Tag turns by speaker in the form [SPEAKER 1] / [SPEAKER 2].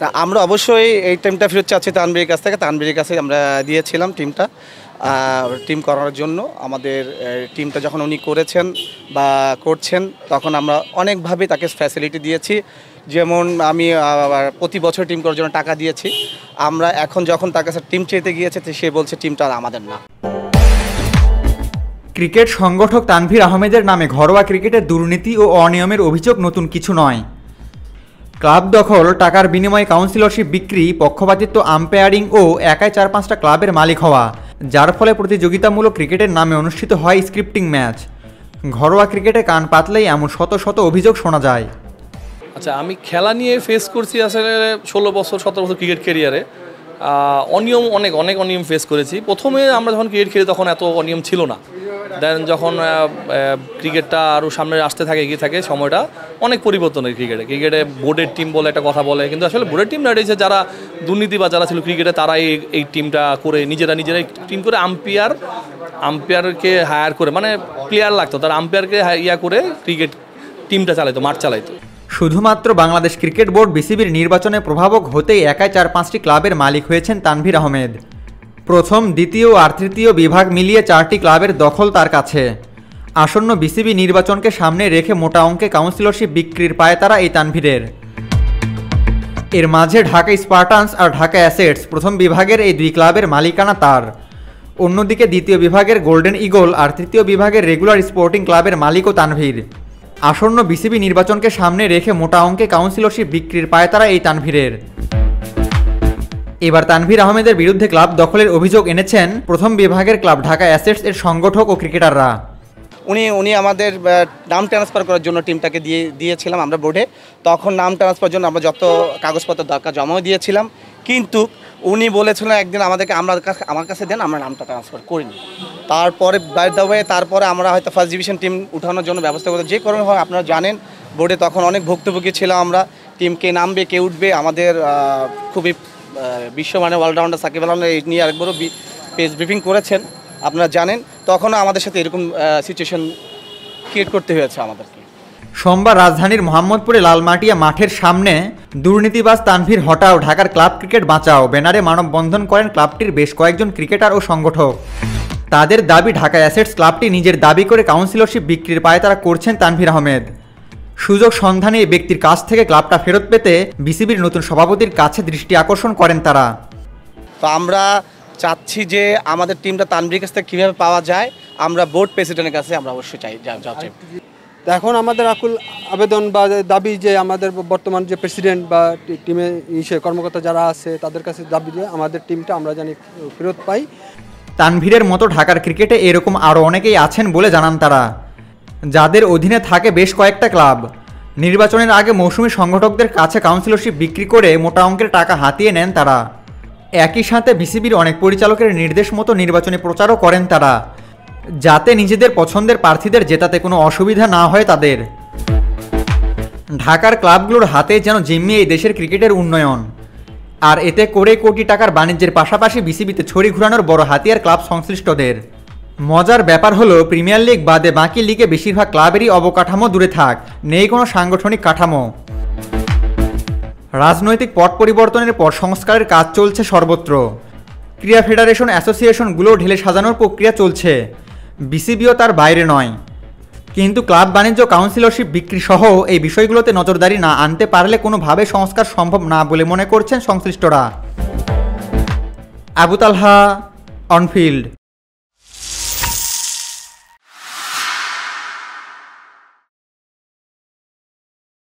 [SPEAKER 1] তা আমরা অবশ্যই এই টিমটা ফেরত চাচ্ছি তানভীরের কাছ থেকে। তানভীরের কাছে আমরা দিয়েছিলাম টিমটা টিম করার জন্য। আমাদের টিমটা যখন উনি করেছেন বা করছেন তখন আমরা অনেকভাবে তাকে ফ্যাসিলিটি দিয়েছি। যেমন আমি প্রতি বছর টিম করার জন্য টাকা দিয়েছি। আমরা এখন যখন তার কাছে টিম চেতে গিয়েছে সে বলছে টিমটা আমাদের না।
[SPEAKER 2] ক্রিকেট সংগঠক তানভীর আহমেদের নামে ঘরোয়া ক্রিকেটের দুর্নীতি ও অনিয়মের অভিযোগ নতুন কিছু নয়। ক্লাব দখল, টাকার বিনিময়ে কাউন্সিলরশিপ বিক্রি, পক্ষপাতিত্ব, আম্পায়ারিং ও একাই 4-5টা ক্লাবের মালিক হওয়া, যার ফলে প্রতিযোগিতামূলক ক্রিকেটের নামে অনুষ্ঠিত হয় স্ক্রিপ্টিং ম্যাচ। ঘরোয়া ক্রিকেটে কান পাতলেই এমন শত শত অভিযোগ শোনা যায়।
[SPEAKER 3] আচ্ছা, আমি খেলা নিয়ে ফেস করছি আসলে 17 বছর 17 বছর ক্রিকেট ক্যারিয়ারে। অনিয়ম অনেক অনিয়ম ফেস করেছি। প্রথমে আমরা যখন ক্রিকেট খেলি তখন এত অনিয়ম ছিল না। দেন যখন ক্রিকেটটা আরও সামনে আসতে থাকে, এগিয়ে থাকে, সময়টা অনেক পরিবর্তন হয় ক্রিকেটে বোর্ডের টিম বলে একটা কথা বলে, কিন্তু আসলে বোর্ডের টিম দাঁড়িয়েছে যারা দুর্নীতি বা যারা ছিল ক্রিকেটে তারাই এই টিমটা করে নিজেরাই টিম করে আম্পায়ারকে হায়ার করে, মানে প্লেয়ার লাগতো, তারা আম্পায়ারকে করে ক্রিকেট টিমটা চালাইতো, মাঠ চালাইতো।
[SPEAKER 2] শুধুমাত্র বাংলাদেশ ক্রিকেট বোর্ড বিসিবির নির্বাচনে প্রভাবক হতেই একাই 4-5টি ক্লাবের মালিক হয়েছেন তানভীর আহমেদ। প্রথম, দ্বিতীয় আর তৃতীয় বিভাগ মিলিয়ে 4টি ক্লাবের দখল তার কাছে। আসন্ন বিসিবি নির্বাচনকে সামনে রেখে মোটা অঙ্কে কাউন্সিলরশিপ বিক্রির পায়তারা এই তানভীরের। এর মাঝে ঢাকা স্পার্টানস আর ঢাকা অ্যাসেটস প্রথম বিভাগের এই 2 ক্লাবের মালিকানা তার। অন্যদিকে দ্বিতীয় বিভাগের গোল্ডেন ইগল আর তৃতীয় বিভাগের রেগুলার স্পোর্টিং ক্লাবের মালিকও তানভীর। আসন্ন বিসিবি নির্বাচনকে সামনে রেখে মোটা অঙ্কে কাউন্সিলরশিপ বিক্রির পায়তারা এই তানভীরের। এবার তানভীর আহমেদের বিরুদ্ধে ক্লাব দখলের অভিযোগ এনেছেন প্রথম বিভাগের ক্লাব ঢাকা অ্যাসেটস এর সংগঠক ও ক্রিকেটাররা।
[SPEAKER 1] উনি আমাদের নাম ট্রান্সফার করার জন্য টিমটাকে দিয়েছিলাম আমরা বোর্ডে। তখন নাম ট্রান্সফার জন্য আমরা যত কাগজপত্র দরকার জমাও দিয়েছিলাম, কিন্তু উনি বলেছিলেন একদিন আমার কাছে দেন, আমরা নামটা ট্রান্সফার করিনি। তারপরে বাই দ্য ওয়ে তারপরে আমরা হয়তো ফার্স্ট ডিভিশন টিম উঠানোর জন্য ব্যবস্থা করতে যে কারণে হয় আপনারা জানেন, বোর্ডে তখন অনেক ভুক্তভোগী ছিলাম আমরা। টিম কে নামবে কে উঠবে, আমাদের খুবই বিশ্বমানের অলরাউন্ডার সাকিব আল হাসান এই নিয়ে আরেকবারও পেজ ব্রিফিং করেছেন, আপনারা জানেন। তখনও আমাদের সাথে এরকম সিচুয়েশন ক্রিয়েট করতে হয়েছে আমাদেরকে।
[SPEAKER 2] সোমবার রাজধানীর মোহাম্মদপুরে লালমাটিয়া মাঠের সামনে দুর্নীতিবাজ তানভীর হটাও, ঢাকার ক্লাব ক্রিকেট বাঁচাও ব্যানারে মানববন্ধন করেন ক্লাবটির বেশ কয়েকজন ক্রিকেটার ও সংগঠক। তাদের দাবি, ঢাকা অ্যাসেটস ক্লাবটি নিজের দাবি করে কাউন্সিলরশিপ বিক্রির পায়তারা করছেন তানভীর আহমেদ। সুযোগ সন্ধানে এই ব্যক্তির কাছ থেকে ক্লাবটা ফেরত পেতে বিসিবির নতুন সভাপতির কাছে দৃষ্টি আকর্ষণ করেন তারা।
[SPEAKER 1] তো আমরা চাচ্ছি যে আমাদের টিমটা তানভীরের কাছ থেকে কীভাবে পাওয়া যায়, আমরা বোর্ড প্রেসিডেন্টের কাছে আমরা অবশ্যই চাই।
[SPEAKER 4] এখন আমাদের আকুল আবেদন বা দাবি যে আমাদের বর্তমান যে প্রেসিডেন্ট বা টিমে কর্মকর্তা যারা আছে তাদের কাছে দাবি যে আমাদের টিমটা আমরা জানি ফেরত পাই।
[SPEAKER 2] তানভীরের মতো ঢাকার ক্রিকেটে এরকম আরও অনেকেই আছেন বলে জানান তারা, যাদের অধীনে থাকে বেশ কয়েকটা ক্লাব। নির্বাচনের আগে মৌসুমি সংগঠকদের কাছে কাউন্সিলরশিপ বিক্রি করে মোটা অঙ্কের টাকা হাতিয়ে নেন তারা। একই সাথে বিসিবির অনেক পরিচালকের নির্দেশ মতো নির্বাচনী প্রচারও করেন তারা, যাতে নিজেদের পছন্দের প্রার্থীদের জেতাতে কোনো অসুবিধা না হয় তাদের। ঢাকার ক্লাবগুলোর হাতে যেন জিম্মি এই দেশের ক্রিকেটের উন্নয়ন, আর এতে করে কোটি টাকার বাণিজ্যের পাশাপাশি বিসিবিতে ছড়ি ঘুরানোর বড় হাতিয়ার ক্লাব সংশ্লিষ্টদের। মজার ব্যাপার হলো, প্রিমিয়ার লিগ বাদে বাকি লিগে বেশিরভাগ ক্লাবেরই অবকাঠামো দূরে থাক, নেই কোনো সাংগঠনিক কাঠামো। রাজনৈতিক পট পরিবর্তনের পর সংস্কারের কাজ চলছে সর্বত্র। ক্রীড়া ফেডারেশন, অ্যাসোসিয়েশনগুলো ঢেলে সাজানোর প্রক্রিয়া চলছে, বিসিবিও তার বাইরে নয়। কিন্তু ক্লাব বাণিজ্য, কাউন্সিলরশিপ বিক্রি সহ এই বিষয়গুলোতে নজরদারি না আনতে পারলে কোনোভাবে সংস্কার সম্ভব না বলে মনে করছেন সংশ্লিষ্টরা। আবু তালহা, অনফিল্ড।